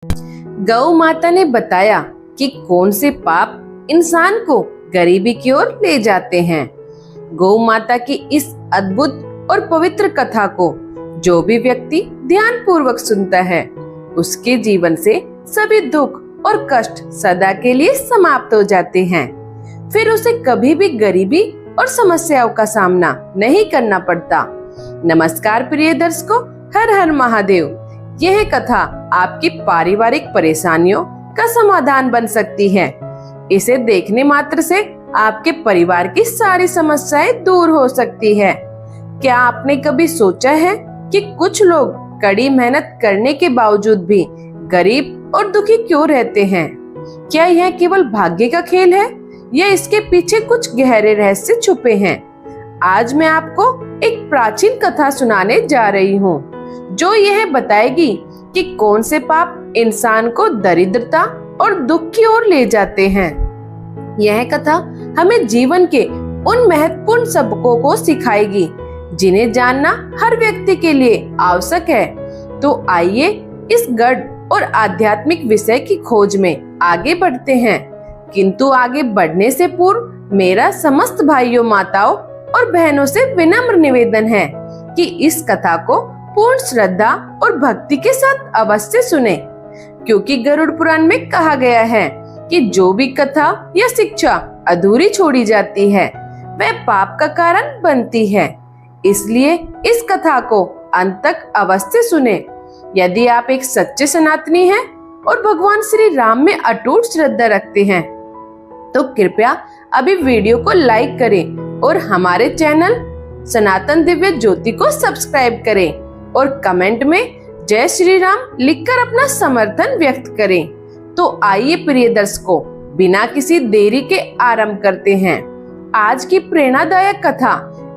गौ माता ने बताया कि कौन से पाप इंसान को गरीबी की ओर ले जाते हैं। गौ माता की इस अद्भुत और पवित्र कथा को जो भी व्यक्ति ध्यान पूर्वक सुनता है, उसके जीवन से सभी दुख और कष्ट सदा के लिए समाप्त हो जाते हैं। फिर उसे कभी भी गरीबी और समस्याओं का सामना नहीं करना पड़ता। नमस्कार प्रिय दर्शकों, हर हर महादेव। यह कथा आपकी पारिवारिक परेशानियों का समाधान बन सकती है। इसे देखने मात्र से आपके परिवार की सारी समस्याएं दूर हो सकती है। क्या आपने कभी सोचा है कि कुछ लोग कड़ी मेहनत करने के बावजूद भी गरीब और दुखी क्यों रहते हैं? क्या यह केवल भाग्य का खेल है या इसके पीछे कुछ गहरे रहस्य छुपे हैं? आज मैं आपको एक प्राचीन कथा सुनाने जा रही हूँ जो यह बताएगी कि कौन से पाप इंसान को दरिद्रता और दुख की ओर ले जाते हैं। यह कथा हमें जीवन के उन महत्वपूर्ण सबकों को सिखाएगी जिन्हें जानना हर व्यक्ति के लिए आवश्यक है। तो आइए इस गढ़ और आध्यात्मिक विषय की खोज में आगे बढ़ते हैं। किंतु आगे बढ़ने से पूर्व मेरा समस्त भाइयों, माताओं और बहनों से विनम्र निवेदन है कि इस कथा को पूर्ण श्रद्धा और भक्ति के साथ अवश्य सुने, क्योंकि गरुड़ पुराण में कहा गया है कि जो भी कथा या शिक्षा अधूरी छोड़ी जाती है वह पाप का कारण बनती है। इसलिए इस कथा को अंत तक अवश्य सुने। यदि आप एक सच्चे सनातनी हैं और भगवान श्री राम में अटूट श्रद्धा रखते हैं तो कृपया अभी वीडियो को लाइक करें और हमारे चैनल सनातन दिव्य ज्योति को सब्सक्राइब करें और कमेंट में जय श्री राम लिखकर अपना समर्थन व्यक्त करें। तो आइए प्रिय दर्शकों, बिना किसी देरी के आरंभ करते हैं। आज की प्रेरणादायक कथा।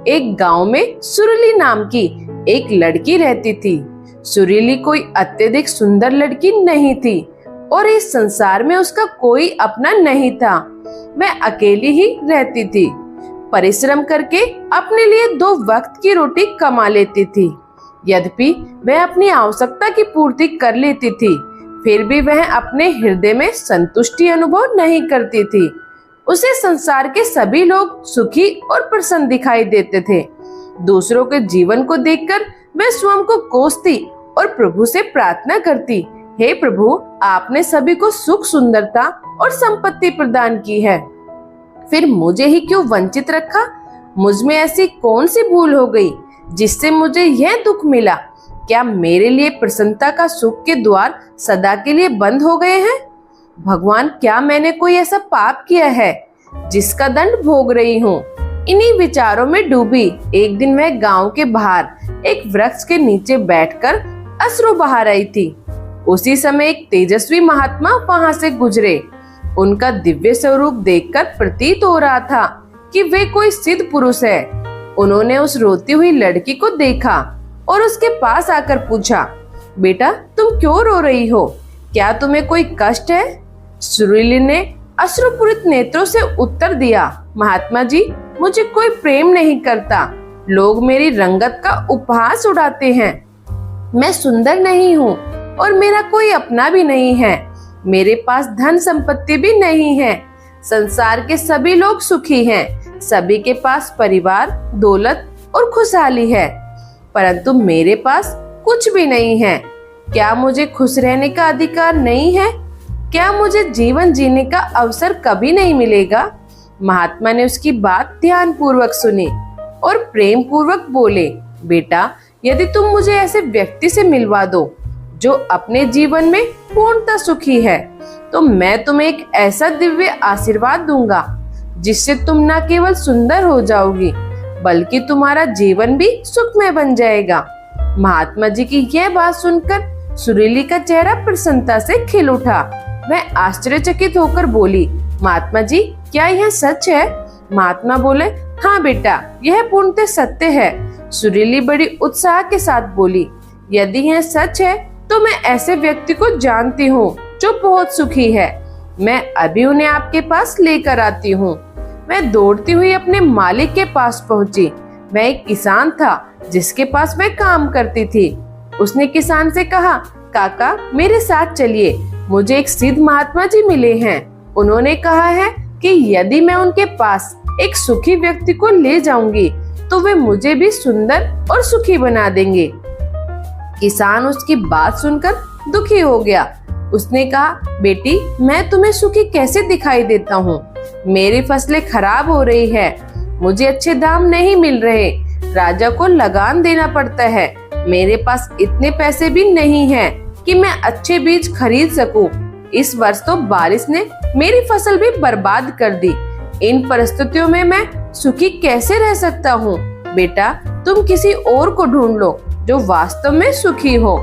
एक गांव में सुरीली नाम की एक लड़की रहती थी। सुरीली कोई अत्यधिक सुंदर लड़की नहीं थी और इस संसार में उसका कोई अपना नहीं था। वह अकेली ही रहती थी। परिश्रम करके अपने लिए 2 वक्त की रोटी कमा लेती थी। यद्यपि वह अपनी आवश्यकता की पूर्ति कर लेती थी, फिर भी वह अपने हृदय में संतुष्टि अनुभव नहीं करती थी। उसे संसार के सभी लोग सुखी और प्रसन्न दिखाई देते थे। दूसरों के जीवन को देखकर वह स्वयं को कोसती और प्रभु से प्रार्थना करती, हे प्रभु, आपने सभी को सुख, सुंदरता और संपत्ति प्रदान की है, फिर मुझे ही क्यों वंचित रखा? मुझ में ऐसी कौन सी भूल हो गई जिससे मुझे यह दुख मिला? क्या मेरे लिए प्रसन्नता का सुख के द्वार सदा के लिए बंद हो गए हैं? भगवान, क्या मैंने कोई ऐसा पाप किया है जिसका दंड भोग रही हूँ? इन्हीं विचारों में डूबी एक दिन वह गांव के बाहर एक वृक्ष के नीचे बैठकर अश्रु बहा रही थी। उसी समय एक तेजस्वी महात्मा वहां से गुजरे। उनका दिव्य स्वरूप देखकर प्रतीत हो रहा था कि वे कोई सिद्ध पुरुष है। उन्होंने उस रोती हुई लड़की को देखा और उसके पास आकर पूछा, बेटा, तुम क्यों रो रही हो? क्या तुम्हें कोई कष्ट है? सुरीली ने अश्रुपूरित नेत्रों से उत्तर दिया, महात्मा जी, मुझे कोई प्रेम नहीं करता। लोग मेरी रंगत का उपहास उड़ाते हैं। मैं सुंदर नहीं हूँ और मेरा कोई अपना भी नहीं है। मेरे पास धन संपत्ति भी नहीं है। संसार के सभी लोग सुखी हैं। सभी के पास परिवार, दौलत और खुशहाली है, परंतु मेरे पास कुछ भी नहीं है। क्या मुझे खुश रहने का अधिकार नहीं है? क्या मुझे जीवन जीने का अवसर कभी नहीं मिलेगा? महात्मा ने उसकी बात ध्यान पूर्वक सुनी और प्रेम पूर्वक बोले, बेटा, यदि तुम मुझे ऐसे व्यक्ति से मिलवा दो जो अपने जीवन में पूर्णतः सुखी है, तो मैं तुम्हें एक ऐसा दिव्य आशीर्वाद दूंगा जिससे तुम न केवल सुंदर हो जाओगी बल्कि तुम्हारा जीवन भी सुखमय बन जाएगा। महात्मा जी की यह बात सुनकर सुरीली का चेहरा प्रसन्नता से खिल उठा। वह आश्चर्यचकित होकर बोली, महात्मा जी, क्या यह सच है? महात्मा बोले, हाँ बेटा, यह पूर्णतः सत्य है। सुरीली बड़ी उत्साह के साथ बोली, यदि यह सच है तो मैं ऐसे व्यक्ति को जानती हूँ जो बहुत सुखी है। मैं अभी उन्हें आपके पास लेकर आती हूँ। मैं दौड़ती हुई अपने मालिक के पास पहुँची। वह एक किसान था जिसके पास वह काम करती थी। उसने किसान से कहा, काका मेरे साथ चलिए, मुझे एक सिद्ध महात्मा जी मिले हैं। उन्होंने कहा है कि यदि मैं उनके पास एक सुखी व्यक्ति को ले जाऊंगी तो वे मुझे भी सुंदर और सुखी बना देंगे। किसान उसकी बात सुनकर दुखी हो गया। उसने कहा, बेटी मैं तुम्हें सुखी कैसे दिखाई देता हूँ? मेरी फसलें खराब हो रही है, मुझे अच्छे दाम नहीं मिल रहे, राजा को लगान देना पड़ता है, मेरे पास इतने पैसे भी नहीं हैं कि मैं अच्छे बीज खरीद सकूं। इस वर्ष तो बारिश ने मेरी फसल भी बर्बाद कर दी। इन परिस्थितियों में मैं सुखी कैसे रह सकता हूँ? बेटा तुम किसी और को ढूंढ लो जो वास्तव में सुखी हो।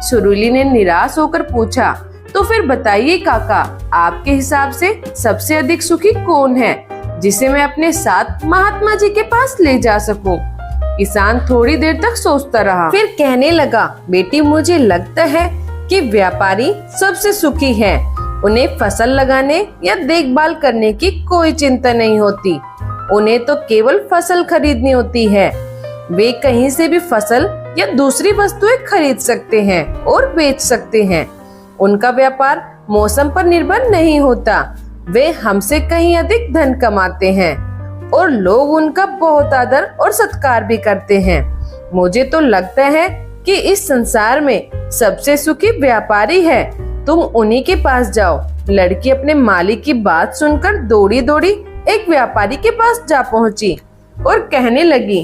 सुरीली ने निराश होकर पूछा, तो फिर बताइए काका, आपके हिसाब से सबसे अधिक सुखी कौन है जिसे मैं अपने साथ महात्मा जी के पास ले जा सकूं? किसान थोड़ी देर तक सोचता रहा, फिर कहने लगा, बेटी मुझे लगता है कि व्यापारी सबसे सुखी है। उन्हें फसल लगाने या देखभाल करने की कोई चिंता नहीं होती, उन्हें तो केवल फसल खरीदनी होती है। वे कहीं से भी फसल या दूसरी वस्तुएं खरीद सकते हैं और बेच सकते हैं। उनका व्यापार मौसम पर निर्भर नहीं होता। वे हमसे कहीं अधिक धन कमाते हैं और लोग उनका बहुत आदर और सत्कार भी करते हैं। मुझे तो लगता है कि इस संसार में सबसे सुखी व्यापारी है। तुम उन्हीं के पास जाओ। लड़की अपने मालिक की बात सुनकर दौड़ी दौड़ी एक व्यापारी के पास जा पहुंची और कहने लगी,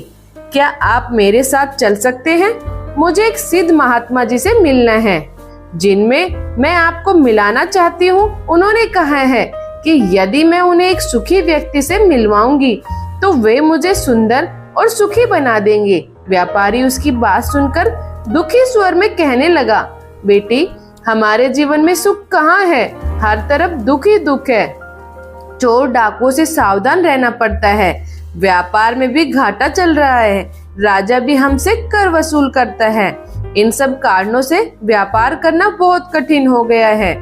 क्या आप मेरे साथ चल सकते हैं? मुझे एक सिद्ध महात्मा जी से मिलना है जिनमें मैं आपको मिलाना चाहती हूँ। उन्होंने कहा है कि यदि मैं उन्हें एक सुखी व्यक्ति से मिलवाऊंगी तो वे मुझे सुंदर और सुखी बना देंगे। व्यापारी उसकी बात सुनकर दुखी स्वर में कहने लगा, बेटी हमारे जीवन में सुख कहाँ है? हर तरफ दुख ही दुख है। चोर डाकुओं से सावधान रहना पड़ता है, व्यापार में भी घाटा चल रहा है, राजा भी हमसे कर वसूल करता है। इन सब कारणों से व्यापार करना बहुत कठिन हो गया है।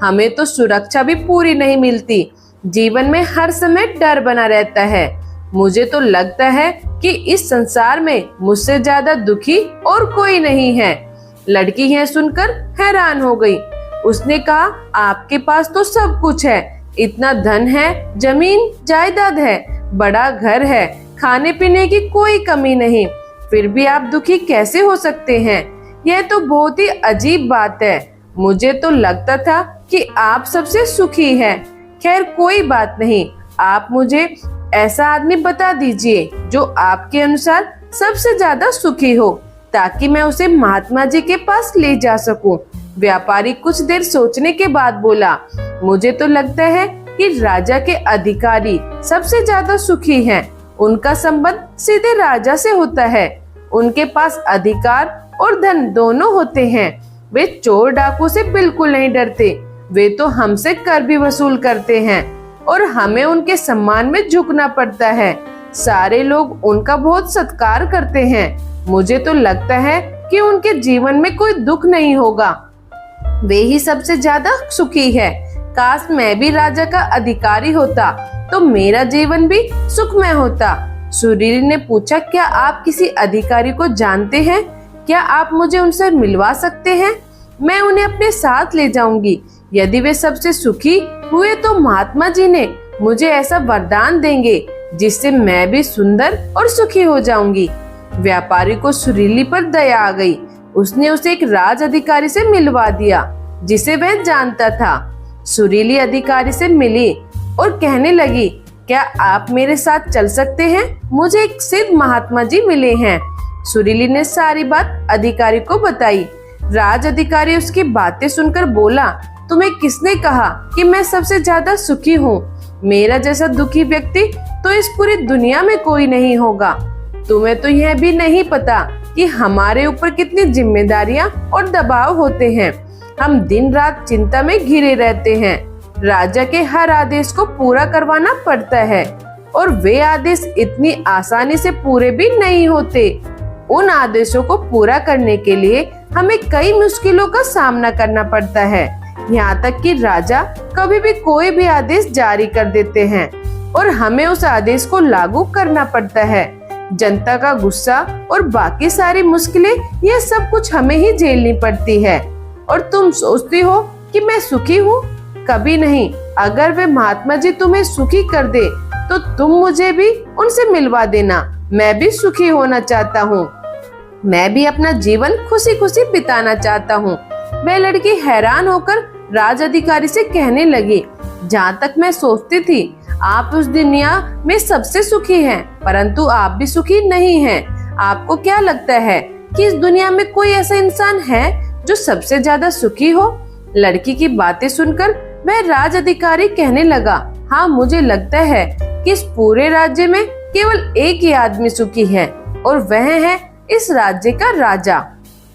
हमें तो सुरक्षा भी पूरी नहीं मिलती। जीवन में हर समय डर बना रहता है। मुझे तो लगता है कि इस संसार में मुझसे ज्यादा दुखी और कोई नहीं है। लड़की यह सुनकर हैरान हो गई। उसने कहा, आपके पास तो सब कुछ है, इतना धन है, जमीन जायदाद है, बड़ा घर है, खाने पीने की कोई कमी नहीं, फिर भी आप दुखी कैसे हो सकते हैं? यह तो बहुत ही अजीब बात है। मुझे तो लगता था कि आप सबसे सुखी हैं। खैर कोई बात नहीं, आप मुझे ऐसा आदमी बता दीजिए जो आपके अनुसार सबसे ज्यादा सुखी हो, ताकि मैं उसे महात्मा जी के पास ले जा सकूं। व्यापारी कुछ देर सोचने के बाद बोला, मुझे तो लगता है कि राजा के अधिकारी सबसे ज्यादा सुखी हैं। उनका संबंध सीधे राजा से होता है। उनके पास अधिकार और धन दोनों होते हैं। वे चोर डाकू से बिल्कुल नहीं डरते। वे तो हमसे कर भी वसूल करते हैं और हमें उनके सम्मान में झुकना पड़ता है। सारे लोग उनका बहुत सत्कार करते हैं। मुझे तो लगता है कि उनके जीवन में कोई दुख नहीं होगा। वे ही सबसे ज्यादा सुखी है। काश मैं भी राजा का अधिकारी होता तो मेरा जीवन भी सुखमय होता। सुरीली ने पूछा, क्या आप किसी अधिकारी को जानते हैं? क्या आप मुझे उनसे मिलवा सकते हैं? मैं उन्हें अपने साथ ले जाऊंगी। यदि वे सबसे सुखी हुए तो महात्मा जी ने मुझे ऐसा वरदान देंगे जिससे मैं भी सुंदर और सुखी हो जाऊंगी। व्यापारी को सुरीली पर दया आ गई। उसने उसे एक राज अधिकारी से मिलवा दिया जिसे वह जानता था। सुरीली अधिकारी से मिली और कहने लगी, क्या आप मेरे साथ चल सकते हैं? मुझे एक सिद्ध महात्मा जी मिले हैं। सुरीली ने सारी बात अधिकारी को बताई। राज अधिकारी उसकी बातें सुनकर बोला, तुम्हें किसने कहा कि मैं सबसे ज्यादा सुखी हूँ? मेरा जैसा दुखी व्यक्ति तो इस पूरी दुनिया में कोई नहीं होगा। तुम्हें तो यह भी नहीं पता कि हमारे ऊपर कितनी जिम्मेदारियां और दबाव होते हैं। हम दिन रात चिंता में घिरे रहते हैं। राजा के हर आदेश को पूरा करवाना पड़ता है और वे आदेश इतनी आसानी से पूरे भी नहीं होते। उन आदेशों को पूरा करने के लिए हमें कई मुश्किलों का सामना करना पड़ता है। यहाँ तक कि राजा कभी भी कोई भी आदेश जारी कर देते हैं और हमें उस आदेश को लागू करना पड़ता है। जनता का गुस्सा और बाकी सारी मुश्किलें, यह सब कुछ हमें ही झेलनी पड़ती है और तुम सोचती हो कि मैं सुखी हूँ? कभी नहीं। अगर वे महात्मा जी तुम्हें सुखी कर दे तो तुम मुझे भी उनसे मिलवा देना। मैं भी सुखी होना चाहता हूँ। मैं भी अपना जीवन खुशी खुशी बिताना चाहता हूँ। वह लड़की हैरान होकर राज अधिकारी से कहने लगी, जहाँ तक मैं सोचती थी आप उस दुनिया में सबसे सुखी हैं, परंतु आप भी सुखी नहीं हैं। आपको क्या लगता है कि इस दुनिया में कोई ऐसा इंसान है जो सबसे ज्यादा सुखी हो? लड़की की बातें सुनकर वह राज अधिकारी कहने लगा, हाँ, मुझे लगता है कि इस पूरे राज्य में केवल एक ही आदमी सुखी है और वह है इस राज्य का राजा।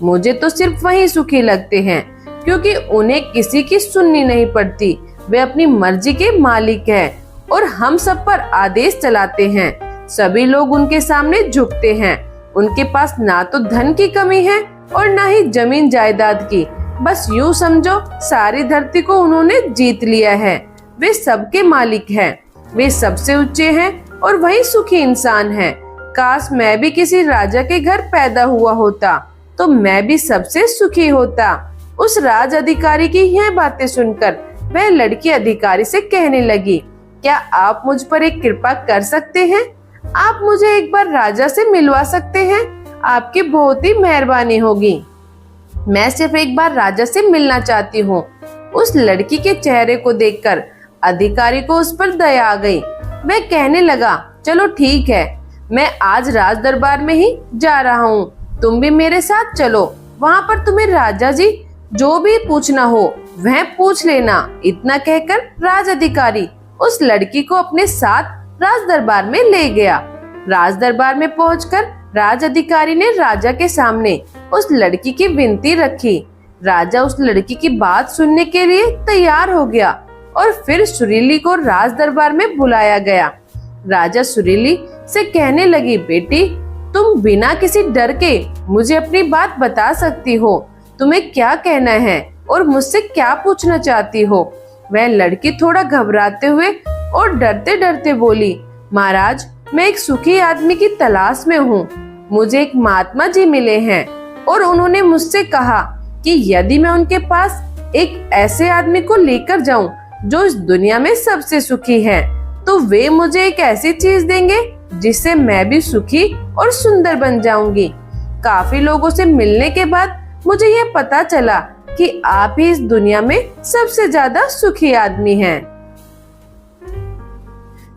मुझे तो सिर्फ वही सुखी लगते हैं क्योंकि उन्हें किसी की सुननी नहीं पड़ती। वे अपनी मर्जी के मालिक हैं और हम सब पर आदेश चलाते हैं। सभी लोग उनके सामने झुकते हैं। उनके पास ना तो धन की कमी है और ना ही जमीन जायदाद की। बस यूं समझो सारी धरती को उन्होंने जीत लिया है। वे सबके मालिक हैं। वे सबसे ऊंचे हैं और वही सुखी इंसान हैं। काश मैं भी किसी राजा के घर पैदा हुआ होता तो मैं भी सबसे सुखी होता। उस राज अधिकारी की यह बातें सुनकर वह लड़की अधिकारी से कहने लगी, क्या आप मुझ पर एक कृपा कर सकते हैं? आप मुझे एक बार राजा से मिलवा सकते हैं? आपकी बहुत ही मेहरबानी होगी। मैं सिर्फ एक बार राजा से मिलना चाहती हूँ। उस लड़की के चेहरे को देखकर अधिकारी को उस पर दया आ गई। वह कहने लगा, चलो ठीक है, मैं आज राज दरबार में ही जा रहा हूँ, तुम भी मेरे साथ चलो। वहाँ पर तुम्हें राजा जी जो भी पूछना हो वह पूछ लेना। इतना कहकर राज अधिकारी उस लड़की को अपने साथ राज दरबार में ले गया। राज दरबार में पहुंचकर राज अधिकारी ने राजा के सामने उस लड़की की विनती रखी। राजा उस लड़की की बात सुनने के लिए तैयार हो गया और फिर सुरीली को राज दरबार में बुलाया गया। राजा सुरीली से कहने लगी, बेटी, तुम बिना किसी डर के मुझे अपनी बात बता सकती हो। तुम्हें क्या कहना है और मुझसे क्या पूछना चाहती हो? वह लड़की थोड़ा घबराते हुए और डरते डरते बोली, महाराज, मैं एक सुखी आदमी की तलाश में हूँ। मुझे एक महात्मा जी मिले हैं और उन्होंने मुझसे कहा कि यदि मैं उनके पास एक ऐसे आदमी को लेकर जाऊं जो इस दुनिया में सबसे सुखी है, तो वे मुझे एक ऐसी चीज देंगे जिससे मैं भी सुखी और सुंदर बन जाऊंगी। काफी लोगों से मिलने के बाद मुझे यह पता चला कि आप ही इस दुनिया में सबसे ज्यादा सुखी आदमी हैं।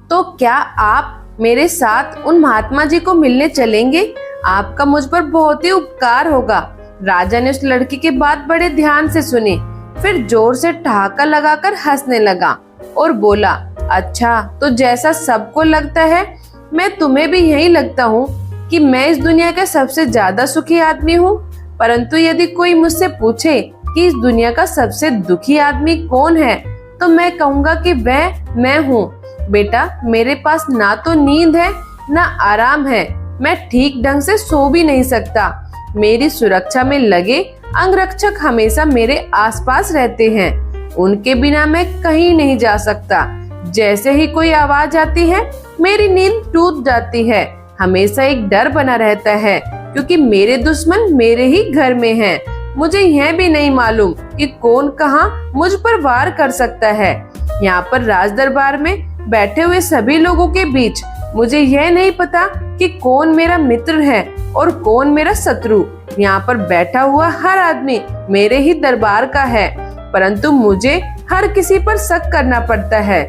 तो क्या आप मेरे साथ उन महात्मा जी को मिलने चलेंगे? आपका मुझ पर बहुत ही उपकार होगा। राजा ने उस लड़की की बात बड़े ध्यान से सुनी, फिर जोर से ठहाका लगाकर हंसने लगा और बोला, अच्छा, तो जैसा सबको लगता है, मैं तुम्हें भी यही लगता हूँ कि मैं इस दुनिया का सबसे ज्यादा सुखी आदमी हूँ। परंतु यदि कोई मुझसे पूछे कि इस दुनिया का सबसे दुखी आदमी कौन है, तो मैं कहूँगा कि वह मैं हूँ। बेटा, मेरे पास ना तो नींद है ना आराम है। मैं ठीक ढंग से सो भी नहीं सकता। मेरी सुरक्षा में लगे अंगरक्षक हमेशा मेरे आसपास रहते हैं। उनके बिना मैं कहीं नहीं जा सकता। जैसे ही कोई आवाज आती है, मेरी नींद टूट जाती है। हमेशा एक डर बना रहता है क्योंकि मेरे दुश्मन मेरे ही घर में हैं। मुझे यह भी नहीं मालूम कि कौन कहां मुझ पर वार कर सकता है। यहाँ पर राज दरबार में बैठे हुए सभी लोगों के बीच मुझे यह नहीं पता कि कौन मेरा मित्र है और कौन मेरा शत्रु। यहाँ पर बैठा हुआ हर आदमी मेरे ही दरबार का है, परंतु मुझे हर किसी पर शक करना पड़ता है।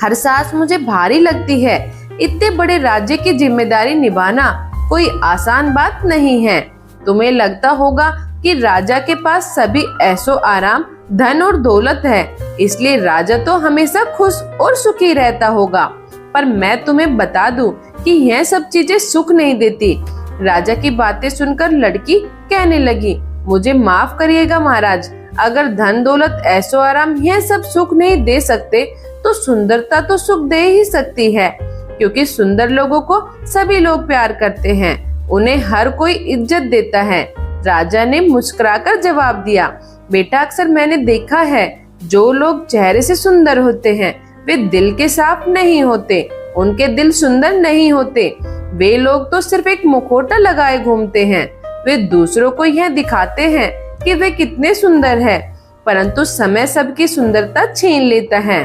हर सांस मुझे भारी लगती है। इतने बड़े राज्य की जिम्मेदारी निभाना कोई आसान बात नहीं है। तुम्हें लगता होगा कि राजा के पास सभी ऐशो आराम, धन और दौलत है, इसलिए राजा तो हमेशा खुश और सुखी रहता होगा। पर मैं तुम्हें बता दूं कि यह सब चीजें सुख नहीं देती। राजा की बातें सुनकर लड़की कहने लगी, मुझे माफ करिएगा महाराज, अगर धन दौलत ऐशो आराम यह सब सुख नहीं दे सकते तो सुंदरता तो सुख दे ही सकती है, क्योंकि सुंदर लोगों को सभी लोग प्यार करते हैं, उन्हें हर कोई इज्जत देता है। राजा ने मुस्कुराकर जवाब दिया, बेटा, अक्सर मैंने देखा है जो लोग चेहरे से सुंदर होते हैं वे दिल के साफ नहीं होते। उनके दिल सुंदर नहीं होते। वे लोग तो सिर्फ एक मुखौटा लगाए घूमते हैं। वे दूसरों को यह दिखाते हैं कि वे कितने सुंदर है, परंतु समय सबकी सुंदरता छीन लेता है।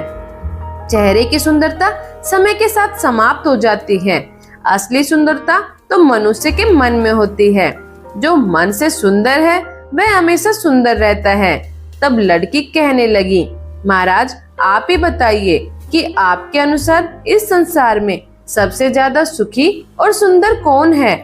चेहरे की सुंदरता समय के साथ समाप्त हो जाती है। असली सुंदरता तो मनुष्य के मन में होती है। जो मन से सुंदर है वह हमेशा सुंदर रहता है। तब लड़की कहने लगी, महाराज आप ही बताइए कि आपके अनुसार इस संसार में सबसे ज्यादा सुखी और सुंदर कौन है।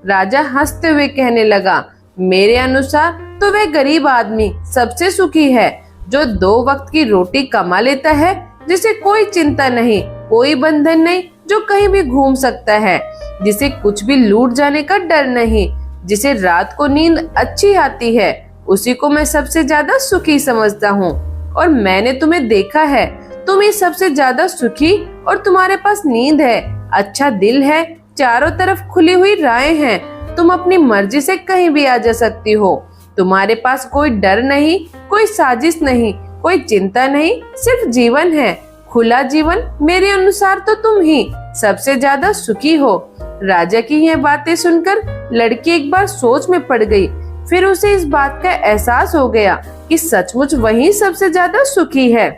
राजा हंसते हुए कहने लगा, मेरे अनुसार तो वह गरीब आदमी सबसे सुखी है, जो 2 वक्त की रोटी कमा लेता है, जिसे कोई चिंता नहीं, कोई बंधन नहीं, जो कहीं भी घूम सकता है, जिसे कुछ भी लूट जाने का डर नहीं, जिसे रात को नींद अच्छी आती है, उसी को मैं सबसे ज्यादा सुखी समझता हूँ। और मैंने तुम्हें देखा है, तुम ही सबसे ज्यादा सुखी, और तुम्हारे पास नींद है, अच्छा दिल है, चारों तरफ खुली हुई राहें हैं, तुम अपनी मर्जी से कहीं भी आ जा सकती हो। तुम्हारे पास कोई डर नहीं, कोई साजिश नहीं, कोई चिंता नहीं, सिर्फ जीवन है, खुला जीवन। मेरे अनुसार तो तुम ही सबसे ज्यादा सुखी हो। राजा की यह बातें सुनकर लड़की एक बार सोच में पड़ गई। फिर उसे इस बात का एहसास हो गया कि सचमुच वही सबसे ज्यादा सुखी है।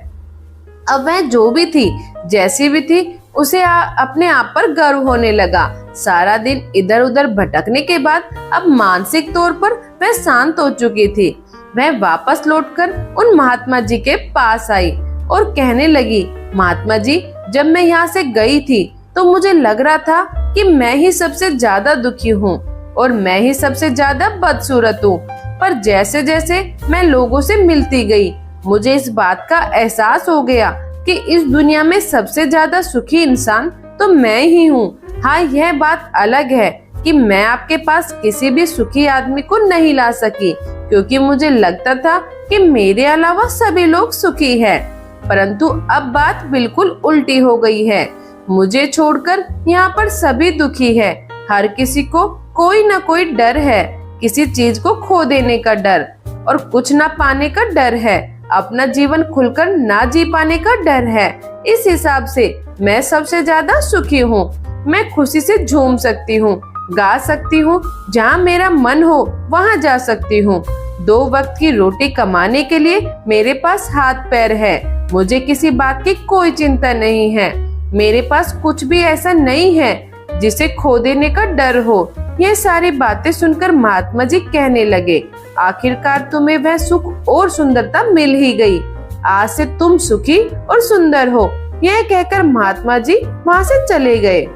अब वह जो भी थी, जैसी भी थी, उसे अपने आप पर गर्व होने लगा। सारा दिन इधर उधर भटकने के बाद अब मानसिक तौर पर वह शांत हो चुकी थी। वह वापस लौटकर उन महात्मा जी के पास आई और कहने लगी, महात्मा जी, जब मैं यहाँ से गई थी तो मुझे लग रहा था कि मैं ही सबसे ज्यादा दुखी हूँ और मैं ही सबसे ज्यादा बदसूरत हूँ। पर जैसे जैसे मैं लोगों से मिलती गई, मुझे इस बात का एहसास हो गया कि इस दुनिया में सबसे ज्यादा सुखी इंसान तो मैं ही हूँ। हाँ, यह बात अलग है कि मैं आपके पास किसी भी सुखी आदमी को नहीं ला सकी, क्योंकि मुझे लगता था कि मेरे अलावा सभी लोग सुखी हैं। परंतु अब बात बिल्कुल उल्टी हो गई है। मुझे छोड़कर यहाँ पर सभी दुखी है। हर किसी को कोई न कोई डर है, किसी चीज को खो देने का डर और कुछ न पाने का डर है, अपना जीवन खुलकर ना जी पाने का डर है। इस हिसाब से मैं सबसे ज्यादा सुखी हूँ। मैं खुशी से झूम सकती हूँ, गा सकती हूँ, जहाँ मेरा मन हो वहाँ जा सकती हूँ। 2 वक्त की रोटी कमाने के लिए मेरे पास हाथ पैर है। मुझे किसी बात की कोई चिंता नहीं है। मेरे पास कुछ भी ऐसा नहीं है जिसे खो देने का डर हो। ये सारी बातें सुनकर महात्मा जी कहने लगे, आखिरकार तुम्हें वह सुख और सुंदरता मिल ही गई। आज से तुम सुखी और सुंदर हो। यह कहकर महात्मा जी वहाँ से चले गए।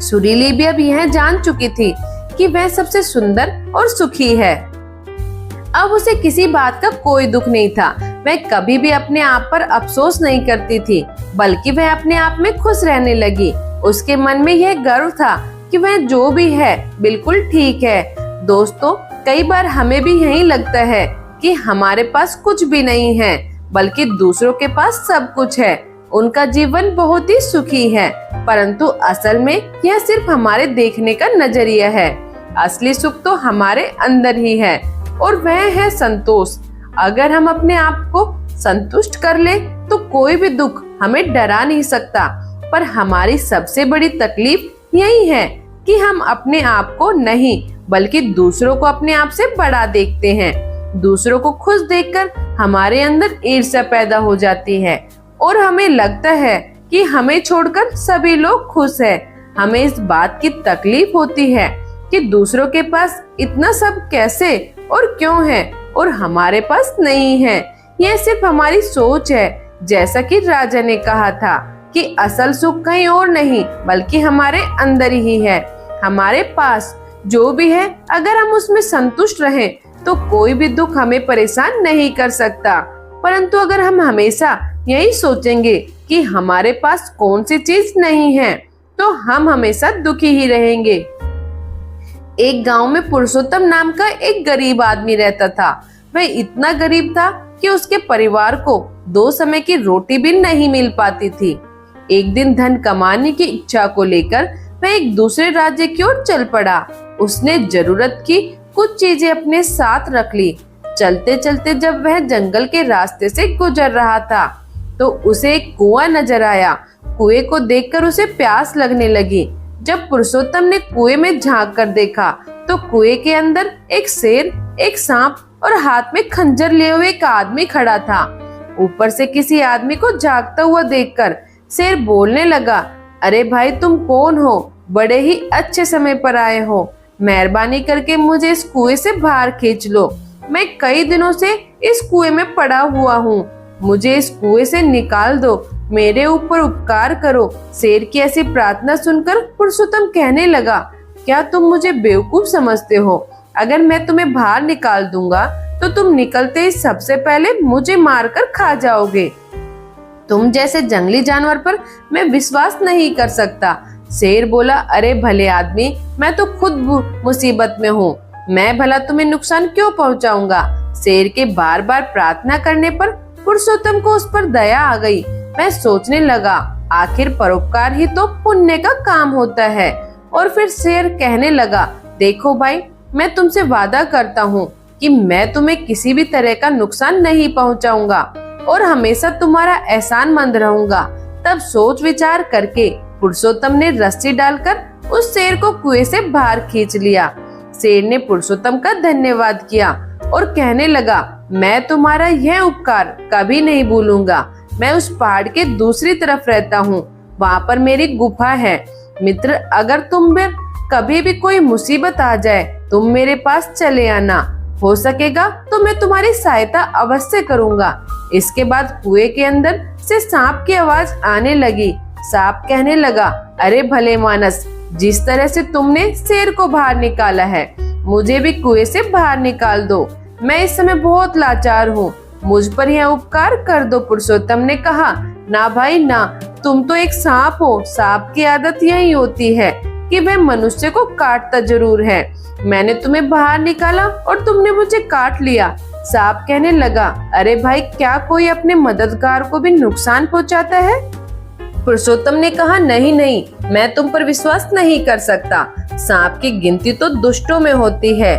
सुरीली भी अब यह जान चुकी थी कि वह सबसे सुंदर और सुखी है। अब उसे किसी बात का कोई दुख नहीं था। वह कभी भी अपने आप पर अफसोस नहीं करती थी, बल्कि वह अपने आप में खुश रहने लगी। उसके मन में यह गर्व था कि वह जो भी है बिल्कुल ठीक है। दोस्तों, कई बार हमें भी यही लगता है कि हमारे पास कुछ भी नहीं है, बल्कि दूसरों के पास सब कुछ है, उनका जीवन बहुत ही सुखी है। परंतु असल में यह सिर्फ हमारे देखने का नजरिया है। असली सुख तो हमारे अंदर ही है, और वह है संतोष। अगर हम अपने आप को संतुष्ट कर ले तो कोई भी दुख हमें डरा नहीं सकता। पर हमारी सबसे बड़ी तकलीफ यही है कि हम अपने आप को नहीं, बल्कि दूसरों को अपने आप से बड़ा देखते हैं। दूसरों को खुश देखकर हमारे अंदर ईर्ष्या पैदा हो जाती है और हमें लगता है कि हमें छोड़कर सभी लोग खुश हैं। हमें इस बात की तकलीफ होती है कि दूसरों के पास इतना सब कैसे और क्यों है और हमारे पास नहीं है। यह सिर्फ हमारी सोच है। जैसा कि राजा ने कहा था कि असल सुख कहीं और नहीं, बल्कि हमारे अंदर ही है। हमारे पास जो भी है, अगर हम उसमें संतुष्ट रहें तो कोई भी दुख हमें परेशान नहीं कर सकता। परंतु अगर हम हमेशा यही सोचेंगे कि हमारे पास कौन सी चीज नहीं है, तो हम हमेशा दुखी ही रहेंगे। एक गांव में पुरुषोत्तम नाम का एक गरीब आदमी रहता था। वह इतना गरीब था कि उसके परिवार को 2 समय की रोटी भी नहीं मिल पाती थी। एक दिन धन कमाने की इच्छा को लेकर वह एक दूसरे राज्य की ओर चल पड़ा। उसने जरूरत की कुछ चीजें अपने साथ रख ली। चलते चलते जब वह जंगल के रास्ते से गुजर रहा था तो उसे एक कुआं नजर आया। कुएं को देखकर उसे प्यास लगने लगी। जब पुरुषोत्तम ने कुएं में झांक कर देखा तो कुएं के अंदर एक शेर, एक सांप और हाथ में खंजर लिए हुए एक आदमी खड़ा था। ऊपर से किसी आदमी को जागता हुआ देखकर शेर बोलने लगा, अरे भाई तुम कौन हो? बड़े ही अच्छे समय पर आए हो। मेहरबानी करके मुझे इस कुएं से बाहर खींच लो। मैं कई दिनों से इस कुएं में पड़ा हुआ हूँ। मुझे इस कुएं से निकाल दो। मेरे ऊपर उपकार करो। शेर की ऐसी प्रार्थना सुनकर पुरुषोत्तम कहने लगा, क्या तुम मुझे बेवकूफ समझते हो? अगर मैं तुम्हें बाहर निकाल दूंगा तो तुम निकलते ही सबसे पहले मुझे मारकर खा जाओगे। तुम जैसे जंगली जानवर पर मैं विश्वास नहीं कर सकता। शेर बोला, अरे भले आदमी, मैं तो खुद मुसीबत में हूँ। मैं भला तुम्हें नुकसान क्यों पहुँचाऊंगा? शेर के बार बार प्रार्थना करने पर पुरुषोत्तम को उस पर दया आ गई। मैं सोचने लगा, आखिर परोपकार ही तो पुण्य का काम होता है। और फिर शेर कहने लगा, देखो भाई, मैं तुमसे वादा करता हूँ कि मैं तुम्हें किसी भी तरह का नुकसान नहीं पहुँचाऊंगा और हमेशा तुम्हारा एहसानमंद रहूंगा। तब सोच विचार करके पुरुषोत्तम ने रस्सी डालकर उस शेर को कुएं से बाहर खींच लिया। शेर ने पुरुषोत्तम का धन्यवाद किया और कहने लगा, मैं तुम्हारा यह उपकार कभी नहीं भूलूंगा। मैं उस पहाड़ के दूसरी तरफ रहता हूँ, वहाँ पर मेरी गुफा है। मित्र, अगर तुम में कभी भी कोई मुसीबत आ जाए, तुम मेरे पास चले आना। हो सकेगा तो मैं तुम्हारी सहायता अवश्य करूंगा। इसके बाद कुएं के अंदर से सांप की आवाज आने लगी। सांप कहने लगा, अरे भले मानस, जिस तरह से तुमने शेर को बाहर निकाला है, मुझे भी कुएं से बाहर निकाल दो। मैं इस समय बहुत लाचार हूँ, मुझ पर यह उपकार कर दो। पुरुषोत्तम ने कहा, ना भाई ना, तुम तो एक सांप हो। सांप की आदत यही होती है कि वह मनुष्य को काटता जरूर है। मैंने तुम्हें बाहर निकाला और तुमने मुझे काट लिया। सांप कहने लगा, अरे भाई, क्या कोई अपने मददगार को भी नुकसान पहुंचाता है? पुरुषोत्तम ने कहा, नहीं नहीं, मैं तुम पर विश्वास नहीं कर सकता। सांप की गिनती तो दुष्टों में होती है।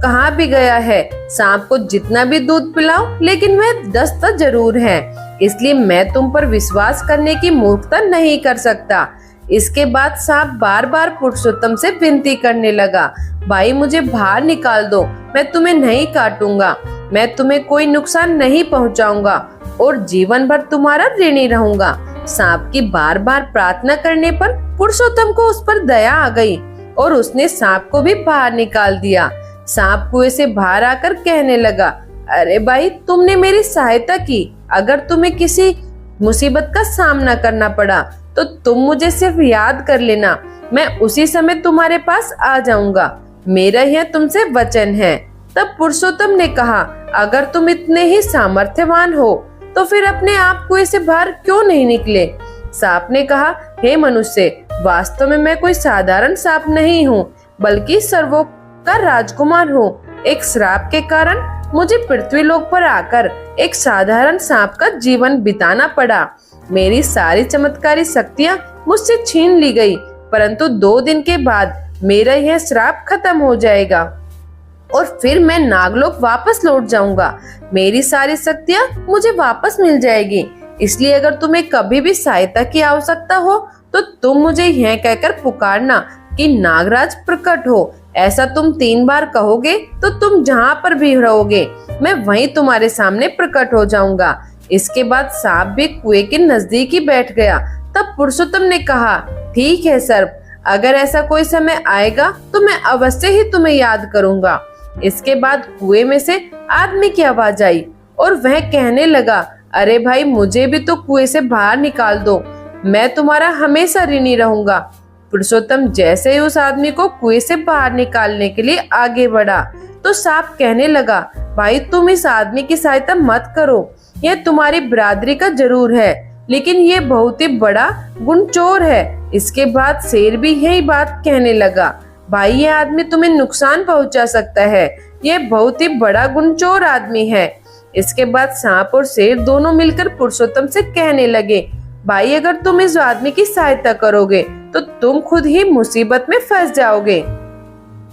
कहाँ भी गया है, सांप को जितना भी दूध पिलाओ, लेकिन वह डसता जरूर है। इसलिए मैं तुम पर विश्वास करने की मूर्खता नहीं कर सकता। इसके बाद सांप बार बार पुरुषोत्तम से विनती करने लगा, भाई मुझे बाहर निकाल दो, मैं तुम्हें नहीं काटूंगा, मैं तुम्हें कोई नुकसान नहीं पहुंचाऊंगा और जीवन भर तुम्हारा ऋणी रहूंगा। सांप की बार बार प्रार्थना करने पर पुरुषोत्तम को उस पर दया आ गई और उसने सांप को भी बाहर निकाल दिया। सांप कुएं से बाहर आकर कहने लगा, अरे भाई, तुमने मेरी सहायता की। अगर तुम्हें किसी मुसीबत का सामना करना पड़ा तो तुम मुझे सिर्फ याद कर लेना, मैं उसी समय तुम्हारे पास आ जाऊंगा। मेरा यह तुमसे वचन है। तब पुरुषोत्तम ने कहा, अगर तुम इतने ही सामर्थ्यवान हो तो फिर अपने आप कुएं से बाहर क्यों नहीं निकले? सांप ने कहा, हे मनुष्य, वास्तव में मैं कोई साधारण सांप नहीं हूँ, बल्कि सर्वों का राजकुमार हूँ। एक श्राप के कारण मुझे पृथ्वी लोक पर आकर एक साधारण सांप का जीवन बिताना पड़ा। मेरी सारी चमत्कारी शक्तियाँ मुझसे छीन ली गई, परंतु 2 दिन के बाद मेरा यह श्राप खत्म हो जाएगा और फिर मैं नागलोक वापस लौट जाऊंगा। मेरी सारी शक्तियाँ मुझे वापस मिल जाएगी। इसलिए अगर तुम्हें कभी भी सहायता की आवश्यकता हो तो तुम मुझे यह कहकर पुकारना कि नागराज प्रकट हो। ऐसा तुम 3 बार कहोगे तो तुम जहाँ पर भी रहोगे, मैं वहीं तुम्हारे सामने प्रकट हो जाऊंगा। इसके बाद सांप भी कुएं के नजदीक ही बैठ गया। तब पुरुषोत्तम ने कहा, ठीक है सर्प, अगर ऐसा कोई समय आएगा तो मैं अवश्य ही तुम्हें याद करूंगा। इसके बाद कुएं में से आदमी की आवाज आई और वह कहने लगा, अरे भाई, मुझे भी तो कुएं से बाहर निकाल दो, मैं तुम्हारा हमेशा ऋणी रहूंगा। पुरुषोत्तम जैसे ही उस आदमी को कुएं से बाहर निकालने के लिए आगे बढ़ा तो सांप कहने लगा, भाई तुम इस आदमी की सहायता मत करो, यह तुम्हारी बिरादरी का जरूर है, लेकिन ये बहुत ही बड़ा गुणचोर है। इसके बाद शेर भी यही बात कहने लगा, भाई ये आदमी तुम्हें नुकसान पहुंचा सकता है, यह बहुत ही बड़ा गुणचोर आदमी है। इसके बाद सांप और शेर दोनों मिलकर पुरुषोत्तम से कहने लगे, भाई अगर तुम इस आदमी की सहायता करोगे तो तुम खुद ही मुसीबत में फंस जाओगे,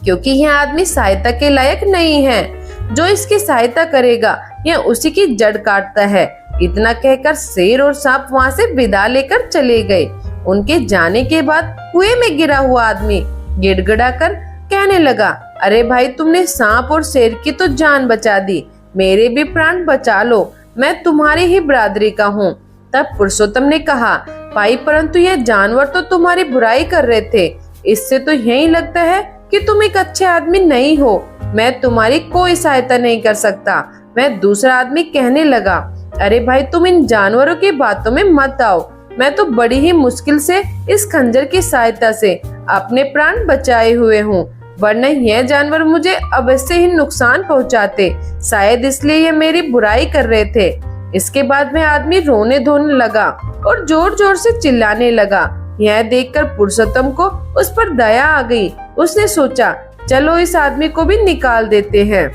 क्योंकि यह आदमी सहायता के लायक नहीं है। जो इसकी सहायता करेगा यह उसी की जड़ काटता है। इतना कहकर शेर और सांप वहाँ से विदा लेकर चले गए। उनके जाने के बाद कुएं में गिरा हुआ आदमी गिड़गिड़ाकर कहने लगा, अरे भाई, तुमने सांप और शेर की तो जान बचा दी, मेरे भी प्राण बचा लो, मैं तुम्हारी ही बिरादरी का हूँ। तब पुरुषोत्तम ने कहा, भाई परंतु यह जानवर तो तुम्हारी बुराई कर रहे थे, इससे तो यही लगता है कि तुम एक अच्छे आदमी नहीं हो। मैं तुम्हारी कोई सहायता नहीं कर सकता। मैं दूसरा आदमी कहने लगा, अरे भाई तुम इन जानवरों की बातों में मत आओ, मैं तो बड़ी ही मुश्किल से इस खंजर की सहायता से अपने प्राण बचाए हुए हूँ, वरना यह जानवर मुझे अवश्य ही नुकसान पहुँचाते। शायद इसलिए ये मेरी बुराई कर रहे थे। इसके बाद में आदमी रोने धोने लगा और जोर जोर से चिल्लाने लगा। यह देखकर पुरुषोत्तम को उस पर दया आ गई। उसने सोचा, चलो इस आदमी को भी निकाल देते हैं।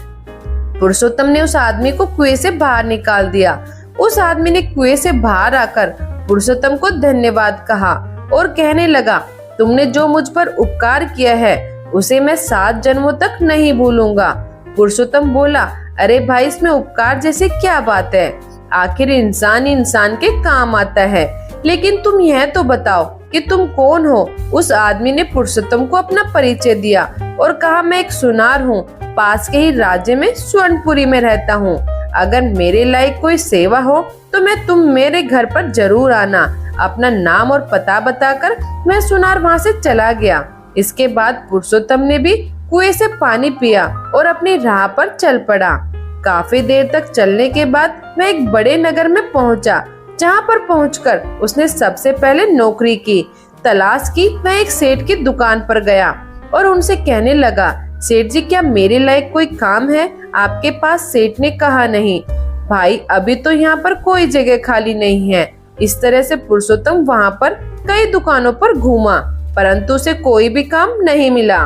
पुरुषोत्तम ने उस आदमी को कुएं से बाहर निकाल दिया। उस आदमी ने कुएं से बाहर आकर पुरुषोत्तम को धन्यवाद कहा और कहने लगा, तुमने जो मुझ पर उपकार किया है उसे मैं 7 जन्मों तक नहीं भूलूंगा। पुरुषोत्तम बोला, अरे भाई इसमें उपकार जैसे क्या बात है, आखिर इंसान इंसान के काम आता है, लेकिन तुम यह तो बताओ कि तुम कौन हो। उस आदमी ने पुरुषोत्तम को अपना परिचय दिया और कहा, मैं एक सुनार हूँ, पास के ही राज्य में स्वर्णपुरी में रहता हूँ। अगर मेरे लायक कोई सेवा हो तो तुम मेरे घर पर जरूर आना। अपना नाम और पता बताकर मैं सुनार वहाँ से चला गया। इसके बाद पुरुषोत्तम ने भी कुएं से पानी पिया और अपनी राह पर चल पड़ा। काफी देर तक चलने के बाद वह एक बड़े नगर में पहुंचा, जहां पर पहुंचकर उसने सबसे पहले नौकरी की तलाश की। वह एक सेठ की दुकान पर गया और उनसे कहने लगा, सेठ जी क्या मेरे लायक कोई काम है आपके पास? सेठ ने कहा, नहीं भाई, अभी तो यहाँ पर कोई जगह खाली नहीं है। इस तरह से पुरुषोत्तम वहाँ पर कई दुकानों पर घूमा, परंतु उसे कोई भी काम नहीं मिला।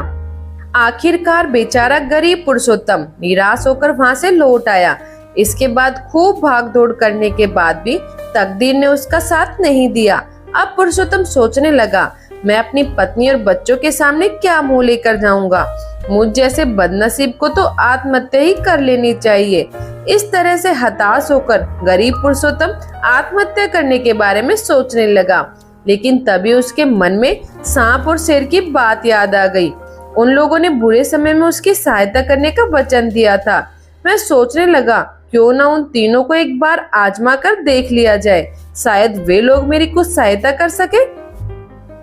आखिरकार बेचारा गरीब पुरुषोत्तम निराश होकर वहाँ से लौट आया। इसके बाद खूब भाग दौड़ करने के बाद भी तकदीर ने उसका साथ नहीं दिया। अब पुरुषोत्तम सोचने लगा, मैं अपनी पत्नी और बच्चों के सामने क्या मुंह लेकर जाऊंगा। मुझ जैसे बदनसीब को तो आत्महत्या ही कर लेनी चाहिए। इस तरह से हताश होकर गरीब पुरुषोत्तम आत्महत्या करने के बारे में सोचने लगा। लेकिन तभी उसके मन में सांप और शेर की बात याद आ गई। उन लोगों ने बुरे समय में उसकी सहायता करने का वचन दिया था। मैं सोचने लगा, क्यों ना उन तीनों को एक बार आजमा कर देख लिया जाए, शायद वे लोग मेरी कुछ सहायता कर सके।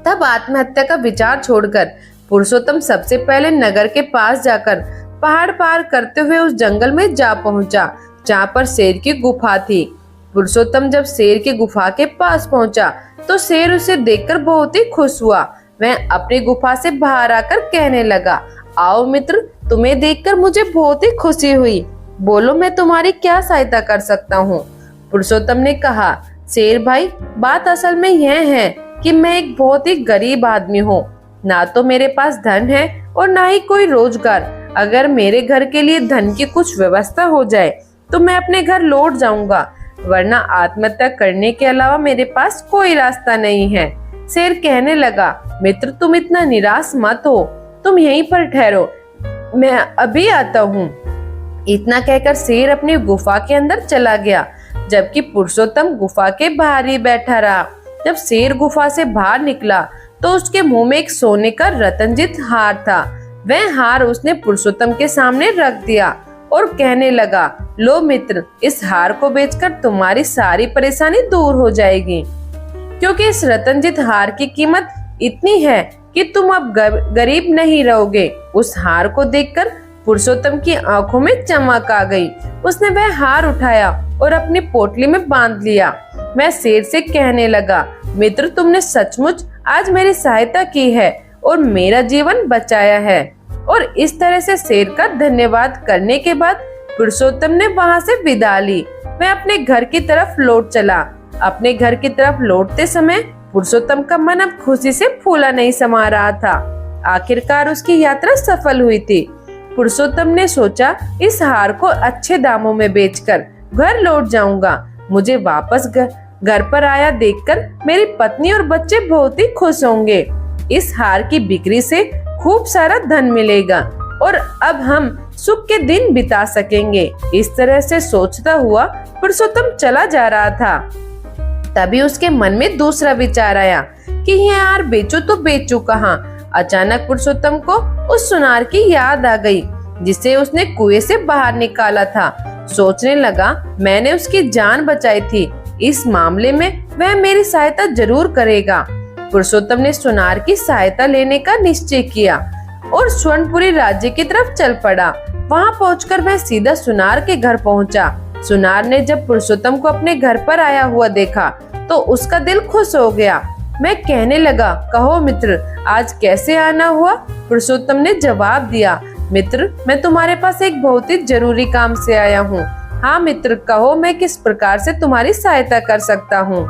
तब आत्महत्या का विचार छोड़कर पुरुषोत्तम सबसे पहले नगर के पास जाकर पहाड़ पार करते हुए उस जंगल में जा पहुंचा, जहाँ पर शेर की गुफा थी। पुरुषोत्तम जब शेर की गुफा के पास पहुंचा तो शेर उसे देखकर बहुत ही खुश हुआ। वह अपनी गुफा से बाहर आकर कहने लगा, आओ मित्र, तुम्हें देखकर मुझे बहुत ही खुशी हुई, बोलो मैं तुम्हारी क्या सहायता कर सकता हूँ। पुरुषोत्तम ने कहा, शेर भाई, बात असल में यह है कि मैं एक बहुत ही गरीब आदमी हूँ, ना तो मेरे पास धन है और ना ही कोई रोजगार। अगर मेरे घर के लिए धन की कुछ व्यवस्था हो जाए तो मैं अपने घर लौट जाऊंगा, वरना आत्महत्या करने के अलावा मेरे पास कोई रास्ता नहीं है। शेर कहने लगा, मित्र तुम इतना निराश मत हो, तुम यहीं पर ठहरो, मैं अभी आता हूँ। इतना कहकर शेर अपनी गुफा के अंदर चला गया, जबकि पुरुषोत्तम गुफा के बाहर ही बैठा रहा। जब शेर गुफा से बाहर निकला तो उसके मुंह में एक सोने का रत्नजित हार था। वह हार उसने पुरुषोत्तम के सामने रख दिया और कहने लगा, लो मित्र, इस हार को बेचकर तुम्हारी सारी परेशानी दूर हो जाएगी, क्योंकि इस रत्नजित हार की कीमत इतनी है कि तुम अब गरीब नहीं रहोगे। उस हार को देखकर पुरुषोत्तम की आंखों में चमक आ गई। उसने वह हार उठाया और अपनी पोटली में बांध लिया। मैं शेर से कहने लगा, मित्र तुमने सचमुच आज मेरी सहायता की है और मेरा जीवन बचाया है। और इस तरह से शेर का धन्यवाद करने के बाद पुरुषोत्तम ने वहाँ से विदा ली। वह अपने घर की तरफ लौट चला। अपने घर की तरफ लौटते समय पुरुषोत्तम का मन अब खुशी से फूला नहीं समा रहा था। आखिरकार उसकी यात्रा सफल हुई थी। पुरुषोत्तम ने सोचा, इस हार को अच्छे दामों में बेचकर घर लौट जाऊंगा। मुझे वापस घर पर आया देखकर मेरी पत्नी और बच्चे बहुत ही खुश होंगे। इस हार की बिक्री से खूब सारा धन मिलेगा और अब हम सुख के दिन बिता सकेंगे। इस तरह से सोचता हुआ पुरुषोत्तम चला जा रहा था। तभी उसके मन में दूसरा विचार आया कि यह हार बेचो तो बेचूं कहाँ। अचानक पुरुषोत्तम को उस सुनार की याद आ गई जिसे उसने कुएं से बाहर निकाला था। सोचने लगा, मैंने उसकी जान बचाई थी, इस मामले में वह मेरी सहायता जरूर करेगा। पुरुषोत्तम ने सुनार की सहायता लेने का निश्चय किया और स्वर्णपुरी राज्य की तरफ चल पड़ा। वहां पहुंचकर वह सीधा सुनार के घर पहुंचा। सुनार ने जब पुरुषोत्तम को अपने घर पर आया हुआ देखा तो उसका दिल खुश हो गया। मैं कहने लगा, कहो मित्र, आज कैसे आना हुआ? पुरुषोत्तम ने जवाब दिया, मित्र, मैं तुम्हारे पास एक बहुत ही जरूरी काम से आया हूँ। हाँ मित्र, कहो मैं किस प्रकार से तुम्हारी सहायता कर सकता हूँ?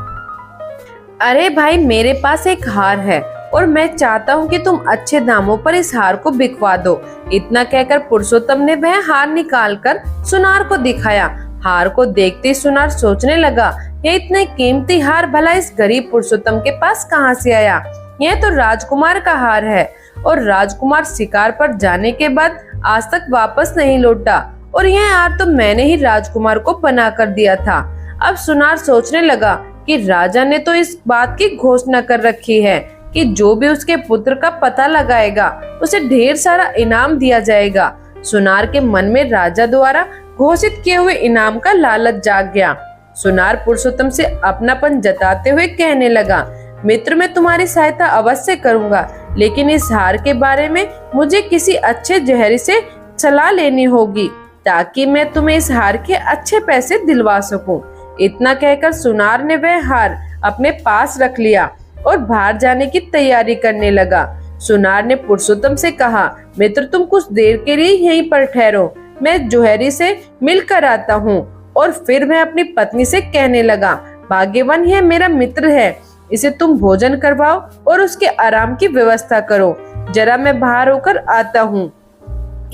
अरे भाई, मेरे पास एक हार है और मैं चाहता हूँ कि तुम अच्छे दामों पर इस हार को बिकवा दो। इतना कहकर पुरुषोत्तम ने वह हार निकालकर सुनार को दिखाया। हार को देखते सुनार सोचने लगा, ये इतने कीमती हार भला इस गरीब पुरुषोत्तम के पास कहाँ से आया? यह तो राजकुमार का हार है और राजकुमार शिकार पर जाने के बाद आज तक वापस नहीं लौटा और यह हार तो मैंने ही राजकुमार को बना कर दिया था। अब सुनार सोचने लगा कि राजा ने तो इस बात की घोषणा कर रखी है कि जो भी उसके पुत्र का पता लगाएगा उसे ढेर सारा इनाम दिया जाएगा। सुनार के मन में राजा द्वारा घोषित किए हुए इनाम का लालच जाग गया। सुनार पुरुषोत्तम से अपनापन जताते हुए कहने लगा, मित्र, मैं तुम्हारी सहायता अवश्य करूंगा, लेकिन इस हार के बारे में मुझे किसी अच्छे जहरी से सलाह लेनी होगी ताकि मैं तुम्हें इस हार के अच्छे पैसे दिलवा सकूं। इतना कहकर सुनार ने वह हार अपने पास रख लिया और बाहर जाने की तैयारी करने लगा। सुनार ने पुरुषोत्तम से कहा, मित्र, तुम कुछ देर के लिए यहीं पर ठहरो, मैं जोहरी से मिलकर आता हूँ। और फिर वह अपनी पत्नी से कहने लगा, भाग्यवान यह मेरा मित्र है, इसे तुम भोजन करवाओ और उसके आराम की व्यवस्था करो, जरा मैं बाहर होकर आता हूँ।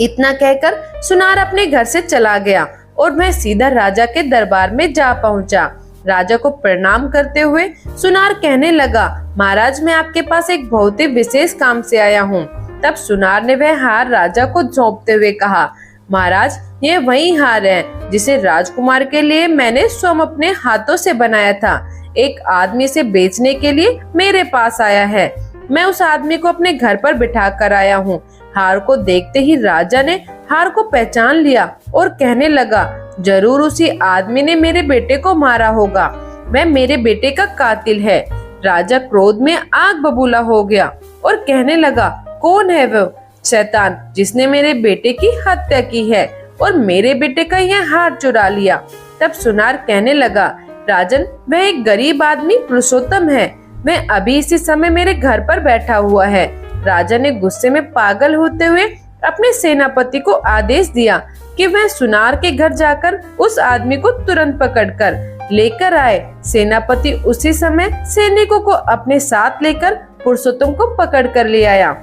इतना कहकर सुनार अपने घर से चला गया और वह सीधा राजा के दरबार में जा पहुंचा। राजा को प्रणाम करते हुए सुनार कहने लगा, महाराज, मैं आपके पास एक बहुत ही विशेष काम से आया हूँ। तब सुनार ने वह हार राजा को सौंपते हुए कहा, महाराज, यह वही हार है जिसे राजकुमार के लिए मैंने स्वयं अपने हाथों से बनाया था। एक आदमी से बेचने के लिए मेरे पास आया है। मैं उस आदमी को अपने घर पर बिठा कर आया हूँ। हार को देखते ही राजा ने हार को पहचान लिया और कहने लगा, जरूर उसी आदमी ने मेरे बेटे को मारा होगा, वह मेरे बेटे का कातिल है। राजा क्रोध में आग बबूला हो गया और कहने लगा, कौन है वह शैतान जिसने मेरे बेटे की हत्या की है और मेरे बेटे का यह हार चुरा लिया? तब सुनार कहने लगा, राजन, वह एक गरीब आदमी पुरुषोत्तम है, वह अभी इसी समय मेरे घर पर बैठा हुआ है। राजा ने गुस्से में पागल होते हुए अपने सेनापति को आदेश दिया कि वह सुनार के घर जाकर उस आदमी को तुरंत पकड़कर लेकर आए। सेनापति उसी समय सैनिकों को अपने साथ लेकर पुरुषोत्तम को पकड़ कर ले आया।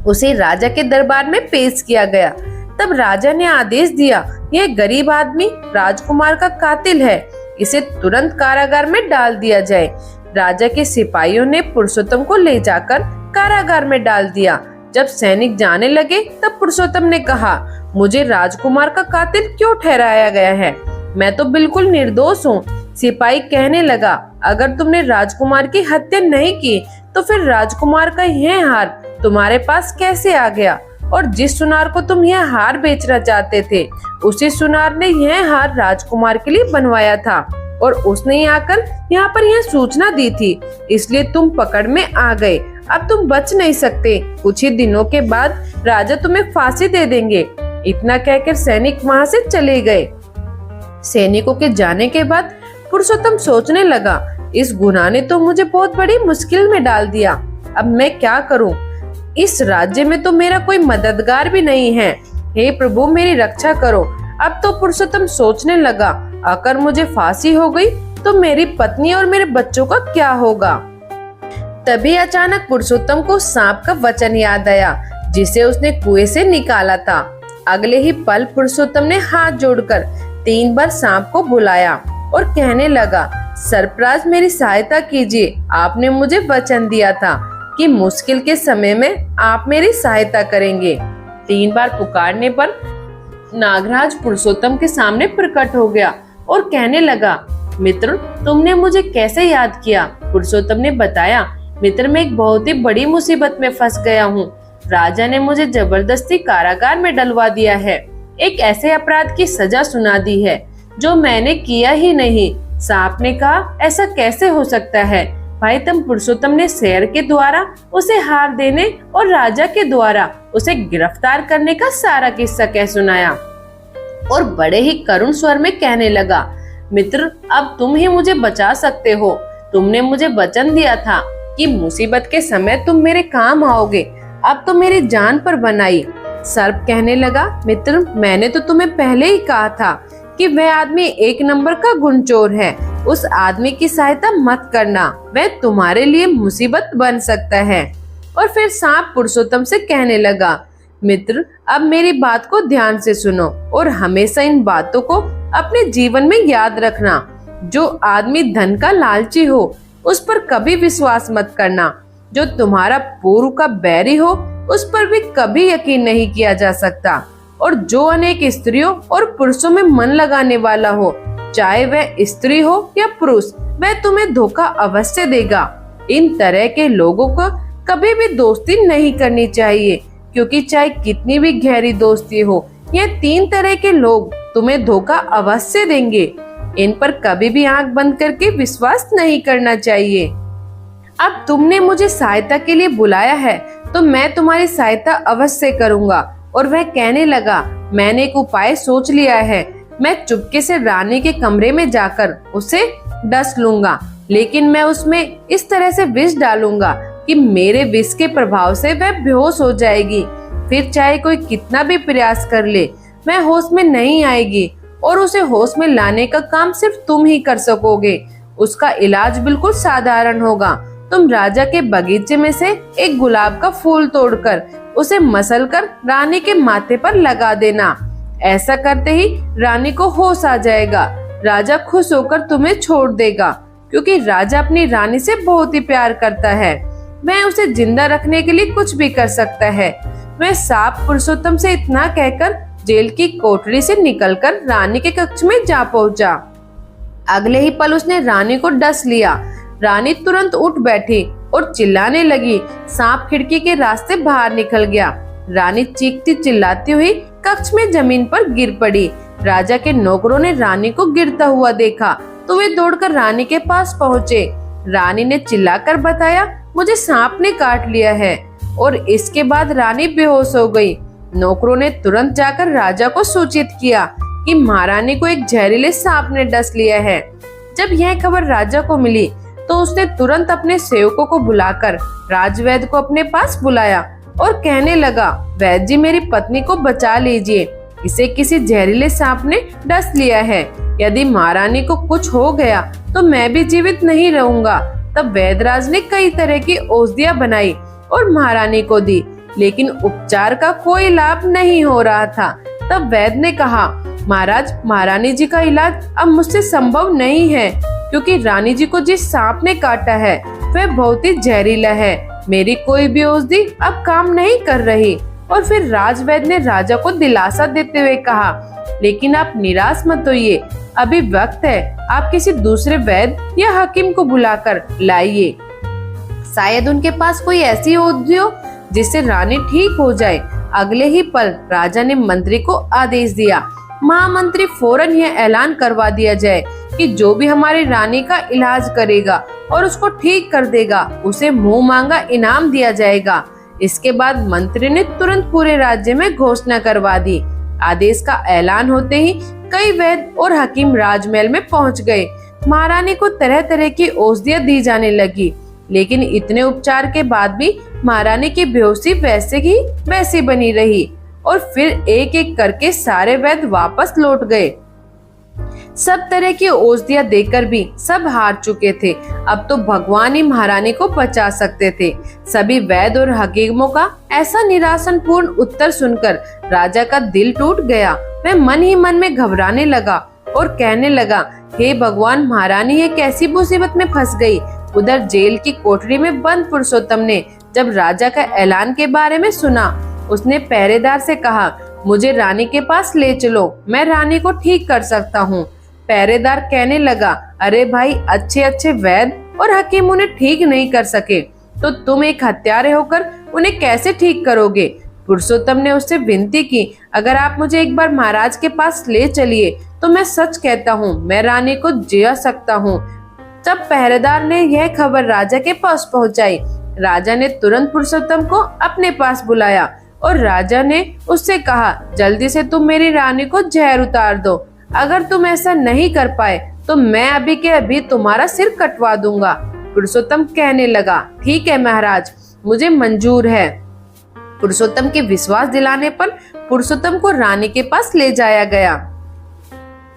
उसे राजा के दरबार में पेश किया गया। तब राजा ने आदेश दिया, यह गरीब आदमी राजकुमार का कातिल है, इसे तुरंत कारागार में डाल दिया जाए। राजा के सिपाहियों ने पुरुषोत्तम को ले जाकर कारागार में डाल दिया। जब सैनिक जाने लगे तब पुरुषोत्तम ने कहा, मुझे राजकुमार का कातिल क्यों ठहराया गया है? मैं तो बिल्कुल निर्दोष हूँ। सिपाही कहने लगा, अगर तुमने राजकुमार की हत्या नहीं की तो फिर राजकुमार का यह हार तुम्हारे पास कैसे आ गया? और जिस सुनार को तुम यह हार बेचना चाहते थे, उसी सुनार ने यह हार राजकुमार के लिए बनवाया था और उसने ही आकर यहाँ पर यह सूचना दी थी, इसलिए तुम पकड़ में आ गए। अब तुम बच नहीं सकते। कुछ ही दिनों के बाद राजा तुम्हें फांसी दे देंगे। इतना कहकर सैनिक वहाँ से चले गए। सैनिकों के जाने के बाद पुरुषोत्तम सोचने लगा, इस गुनाह ने तो मुझे बहुत बड़ी मुश्किल में डाल दिया। अब मैं क्या करूं? इस राज्य में तो मेरा कोई मददगार भी नहीं है। हे प्रभु, मेरी रक्षा करो। अब तो पुरुषोत्तम सोचने लगा, अगर मुझे फांसी हो गई तो मेरी पत्नी और मेरे बच्चों का क्या होगा? तभी अचानक पुरुषोत्तम को सांप का वचन याद आया जिसे उसने कुएं से निकाला था। अगले ही पल पुरुषोत्तम ने हाथ जोड़कर 3 बार सांप को बुलाया और कहने लगा, सरप्राज, मेरी सहायता कीजिए। आपने मुझे वचन दिया था कि मुश्किल के समय में आप मेरी सहायता करेंगे। 3 बार पुकारने पर नागराज पुरुषोत्तम के सामने प्रकट हो गया और कहने लगा, मित्र, तुमने मुझे कैसे याद किया? पुरुषोत्तम ने बताया, मित्र, मैं एक बहुत ही बड़ी मुसीबत में फंस गया हूँ। राजा ने मुझे जबरदस्ती कारागार में डलवा दिया है। एक ऐसे अपराध की सजा सुना दी है जो मैंने किया ही नहीं। सांप ने कहा, ऐसा कैसे हो सकता है भाई? तुम पुरुषोत्तम ने शेर के द्वारा उसे हार देने और राजा के द्वारा उसे गिरफ्तार करने का सारा किस्सा कह सुनाया और बड़े ही करुण स्वर में कहने लगा, मित्र, अब तुम ही मुझे बचा सकते हो। तुमने मुझे वचन दिया था कि मुसीबत के समय तुम मेरे काम आओगे। अब तो मेरी जान पर बनाई। सर्प कहने लगा, मित्र, मैंने तो तुम्हें पहले ही कहा था कि वह आदमी एक नंबर का गुणचोर है। उस आदमी की सहायता मत करना, वह तुम्हारे लिए मुसीबत बन सकता है। और फिर सांप पुरुषोत्तम से कहने लगा, मित्र, अब मेरी बात को ध्यान से सुनो और हमेशा इन बातों को अपने जीवन में याद रखना। जो आदमी धन का लालची हो उस पर कभी विश्वास मत करना। जो तुम्हारा पूर्व का बैरी हो उस पर भी कभी यकीन नहीं किया जा सकता। और जो अनेक स्त्रियों और पुरुषों में मन लगाने वाला हो, चाहे वह स्त्री हो या पुरुष, वह तुम्हें धोखा अवश्य देगा। इन तरह के लोगों को कभी भी दोस्ती नहीं करनी चाहिए, क्योंकि चाहे कितनी भी गहरी दोस्ती हो, यह तीन तरह के लोग तुम्हें धोखा अवश्य देंगे। इन पर कभी भी आंख बंद करके विश्वास नहीं करना चाहिए। अब तुमने मुझे सहायता के लिए बुलाया है तो मैं तुम्हारी सहायता अवश्य करूंगा। और वह कहने लगा, मैंने एक उपाय सोच लिया है। मैं चुपके से रानी के कमरे में जाकर उसे डस लूंगा, लेकिन मैं उसमें इस तरह से विष डालूंगा कि मेरे विष के प्रभाव से वह बेहोश हो जाएगी। फिर चाहे कोई कितना भी प्रयास कर ले, वह होश में नहीं आएगी और उसे होश में लाने का काम सिर्फ तुम ही कर सकोगे। उसका इलाज बिल्कुल साधारण होगा। तुम राजा के बगीचे में से एक गुलाब का फूल तोड़कर उसे मसलकर रानी के माथे पर लगा देना। ऐसा करते ही रानी को होश आ जाएगा। राजा खुश होकर तुम्हें छोड़ देगा, क्योंकि राजा अपनी रानी से बहुत ही प्यार करता है। वह उसे जिंदा रखने के लिए कुछ भी कर सकता है। वह सांप पुरुषोत्तम से इतना कहकर जेल की कोठरी से निकलकर रानी के कक्ष में जा पहुंचा। अगले ही पल उसने रानी को डस लिया। रानी तुरंत उठ बैठी और चिल्लाने लगी। सांप खिड़की के रास्ते बाहर निकल गया। रानी चीखती चिल्लाती हुई कक्ष में जमीन पर गिर पड़ी। राजा के नौकरों ने रानी को गिरता हुआ देखा तो वे दौड़कर रानी के पास पहुँचे। रानी ने चिल्लाकर बताया, मुझे सांप ने काट लिया है। और इसके बाद रानी बेहोश हो गई। नौकरों ने तुरंत जाकर राजा को सूचित किया कि महारानी को एक जहरीले सांप ने डस लिया है। जब यह खबर राजा को मिली तो उसने तुरंत अपने सेवकों को बुलाकर राजवैद्य को अपने पास बुलाया और कहने लगा, वैद्य जी, मेरी पत्नी को बचा लीजिए। इसे किसी जहरीले सांप ने डस लिया है। यदि महारानी को कुछ हो गया तो मैं भी जीवित नहीं रहूंगा। तब वैद्यराज ने कई तरह की औषधियां बनाई और महारानी को दी, लेकिन उपचार का कोई लाभ नहीं हो रहा था। तब वैद्य ने कहा, महाराज, महारानी जी का इलाज अब मुझसे संभव नहीं है, क्योंकि रानी जी को जिस सांप ने काटा है वह बहुत ही जहरीला है। मेरी कोई भी औषधि अब काम नहीं कर रही। और फिर राजवैद्य ने राजा को दिलासा देते हुए कहा, लेकिन आप निराश मत होइए, अभी वक्त है। आप किसी दूसरे वैद्य या हकीम को बुलाकर लाइए। शायद उनके पास कोई ऐसी औषधि हो जिससे रानी ठीक हो जाए। अगले ही पल राजा ने मंत्री को आदेश दिया, महामंत्री, फौरन यह ऐलान करवा दिया जाए कि जो भी हमारी रानी का इलाज करेगा और उसको ठीक कर देगा, उसे मुंह मांगा इनाम दिया जाएगा। इसके बाद मंत्री ने तुरंत पूरे राज्य में घोषणा करवा दी। आदेश का ऐलान होते ही कई वैद्य और हकीम राजमहल में पहुंच गए। महारानी को तरह तरह की औषधियां दी जाने लगी, लेकिन इतने उपचार के बाद भी महारानी की बेहोशी वैसे बनी रही। और फिर एक एक करके सारे वैद्य वापस लौट गए। सब तरह की औषधियां देकर भी सब हार चुके थे। अब तो भगवान ही महारानी को बचा सकते थे। सभी वैद्य और हकीमों का ऐसा निराशनपूर्ण उत्तर सुनकर राजा का दिल टूट गया। वह मन ही मन में घबराने लगा और कहने लगा, हे भगवान, महारानी ये कैसी मुसीबत में फंस गई। उधर जेल की कोठरी में बंद पुरुषोत्तम ने जब राजा का ऐलान के बारे में सुना, उसने पहरेदार से कहा, मुझे रानी के पास ले चलो, मैं रानी को ठीक कर सकता हूँ। पहरेदार कहने लगा, अरे भाई, अच्छे अच्छे वैद्य और हकीम उन्हें ठीक नहीं कर सके। तो तुम एक हत्यारे होकर उन्हें कैसे ठीक करोगे? पुरुषोत्तम ने उससे विनती की, अगर आप मुझे एक बार महाराज के पास ले चलिए तो मैं सच कहता हूँ, मैं रानी को जिया सकता हूँ। तब पहरेदार ने यह खबर राजा के पास पहुंचाई। राजा ने तुरंत पुरुषोत्तम को अपने पास बुलाया और राजा ने उससे कहा, जल्दी से तुम मेरी रानी को जहर उतार दो। अगर तुम ऐसा नहीं कर पाए तो मैं अभी के अभी तुम्हारा सिर कटवा दूंगा। पुरुषोत्तम कहने लगा, ठीक है महाराज, मुझे मंजूर है। पुरुषोत्तम के विश्वास दिलाने पर पुरुषोत्तम को रानी के पास ले जाया गया।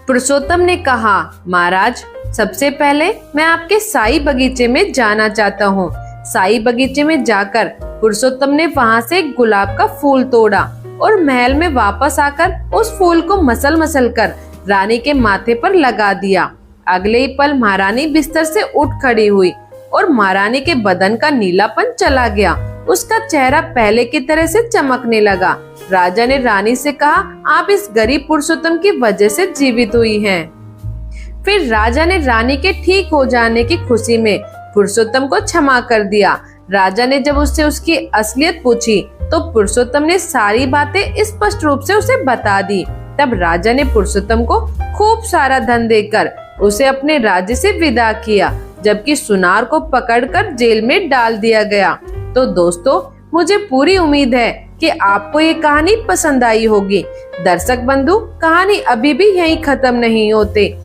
पुरुषोत्तम ने कहा, महाराज, सबसे पहले मैं आपके साई बगीचे में जाना चाहता हूँ। साई बगीचे में जाकर पुरुषोत्तम ने वहाँ से एक गुलाब का फूल तोड़ा और महल में वापस आकर उस फूल को मसल मसल कर रानी के माथे पर लगा दिया। अगले ही पल महारानी बिस्तर से उठ खड़ी हुई और महारानी के बदन का नीलापन चला गया। उसका चेहरा पहले की तरह से चमकने लगा। राजा ने रानी से कहा, आप इस गरीब पुरुषोत्तम की वजह से जीवित हुई हैं। फिर राजा ने रानी के ठीक हो जाने की खुशी में पुरुषोत्तम को क्षमा कर दिया। राजा ने जब उससे उसकी असलियत पूछी तो पुरुषोत्तम ने सारी बातें स्पष्ट रूप से उसे बता दी। तब राजा ने पुरुषोत्तम को खूब सारा धन देकर उसे अपने राज्य से विदा किया, जबकि सुनार को पकड़कर जेल में डाल दिया गया। तो दोस्तों, मुझे पूरी उम्मीद है कि आपको ये कहानी पसंद आई होगी। दर्शक बंधु, कहानी अभी भी यहीं खत्म नहीं होती।